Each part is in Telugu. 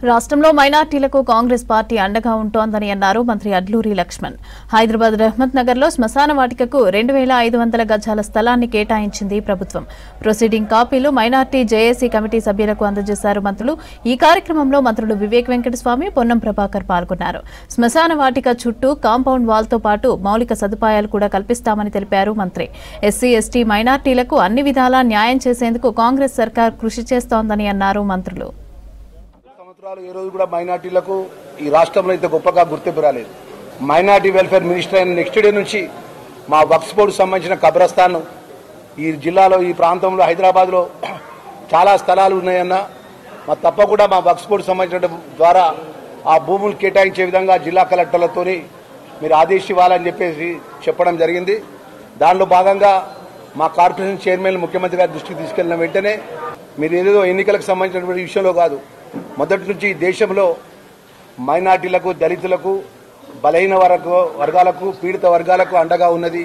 రాష్ట్రంలో మైనార్టీలకు కాంగ్రెస్ పార్టీ అండగా ఉంటోందని అన్నారు మంత్రి అడ్లూరి లక్ష్మణ్. హైదరాబాద్ రహమత్ నగర్లో శ్మశాన వాటికకు 2500 గజాల స్థలాన్ని కేటాయించింది ప్రభుత్వం. ప్రొసీడింగ్ కాపీలు మైనార్టీ జేఏసీ కమిటీ సభ్యులకు అందజేశారు మంత్రులు. ఈ కార్యక్రమంలో మంత్రులు వివేక్ వెంకటస్వామి, పొన్నం ప్రభాకర్ పాల్గొన్నారు. శ్మశాన వాటిక చుట్టూ కాంపౌండ్ వాల్తో పాటు మౌలిక సదుపాయాలు కూడా కల్పిస్తామని తెలిపారు మంత్రి. ఎస్సీ, ఎస్టీ, మైనార్టీలకు అన్ని విధాలా న్యాయం చేసేందుకు కాంగ్రెస్ సర్కార్ కృషి చేస్తోందని అన్నారు మంత్రులు. ఈ రోజు కూడా మైనార్టీలకు ఈ రాష్ట్రంలో ఇంత గొప్పగా గుర్తింపు రాలేదు. మైనార్టీ వెల్ఫేర్ మినిస్టర్ అయిన నెక్స్ట్ డే నుంచి మా వక్ఫ్ బోర్డుకు సంబంధించిన కబ్రస్థాన్ ఈ జిల్లాలో, ఈ ప్రాంతంలో, హైదరాబాద్లో చాలా స్థలాలు ఉన్నాయన్న మా తప్పకుండా మా వక్ఫ్ బోర్డుకు సంబంధించిన ద్వారా ఆ భూములు కేటాయించే విధంగా జిల్లా కలెక్టర్లతో మీరు ఆదేశివ్వాలని చెప్పేసి చెప్పడం జరిగింది. దానిలో భాగంగా మా కార్పొరేషన్ చైర్మన్ ముఖ్యమంత్రి గారి దృష్టికి తీసుకెళ్లిన వెంటనే మీరు ఏదో ఎన్నికలకు సంబంధించినటువంటి విషయంలో కాదు, మొదటి నుంచి దేశంలో మైనార్టీలకు, దళితులకు, బలహీన వర్గాలకు, పీడిత వర్గాలకు అండగా ఉన్నది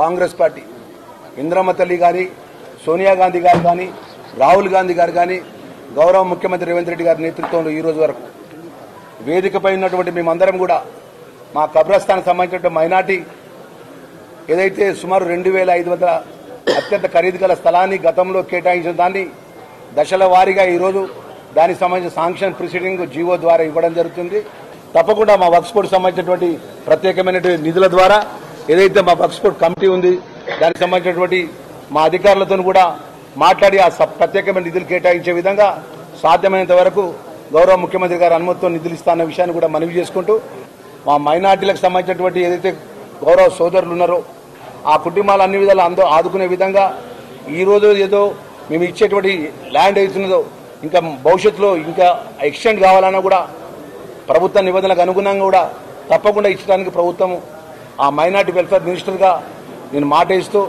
కాంగ్రెస్ పార్టీ. ఇంద్రమ్మ తల్లి కానీ, సోనియా గాంధీ గారు కానీ, రాహుల్ గాంధీ గారు కానీ, గౌరవ ముఖ్యమంత్రి రేవంత్ రెడ్డి గారి నేతృత్వంలో ఈ రోజు వరకు వేదికపై ఉన్నటువంటి మేమందరం కూడా మా కబ్రస్థానికి సంబంధించిన మైనార్టీ ఏదైతే సుమారు 2500 అత్యంత ఖరీదు గల స్థలాన్ని గతంలో కేటాయించిన దాన్ని దశల వారీగా ఈరోజు దానికి సంబంధించిన శాంక్షన్ ప్రొసీడింగ్ జీవో ద్వారా ఇవ్వడం జరుగుతుంది. తప్పకుండా మా వక్ఫ్ బోర్డు సంబంధించినటువంటి ప్రత్యేకమైనటువంటి నిధుల ద్వారా ఏదైతే మా వక్ఫ్ బోర్డు కమిటీ ఉంది దానికి సంబంధించినటువంటి మా అధికారులతో కూడా మాట్లాడి ఆ ప్రత్యేకమైన నిధులు కేటాయించే విధంగా సాధ్యమైనంత వరకు గౌరవ ముఖ్యమంత్రి గారి అనుమతితో నిధులు ఇస్తాన్న విషయాన్ని కూడా మనవి చేసుకుంటూ, మా మైనార్టీలకు సంబంధించినటువంటి ఏదైతే గౌరవ సోదరులు ఉన్నారో ఆ కుటుంబాలు అన్ని విధాలు ఆదుకునే విధంగా ఈరోజు ఏదో మేము ఇచ్చేటువంటి ల్యాండ్ అవుతున్నదో ఇంకా భవిష్యత్తులో ఇంకా ఎక్స్టెండ్ కావాలన్నా కూడా ప్రభుత్వ నిబంధనలకు అనుగుణంగా కూడా తప్పకుండా ఇచ్చడానికి ప్రభుత్వం ఆ మైనార్టీ వెల్ఫేర్ మినిస్టర్గా నేను మాట ఇస్తూ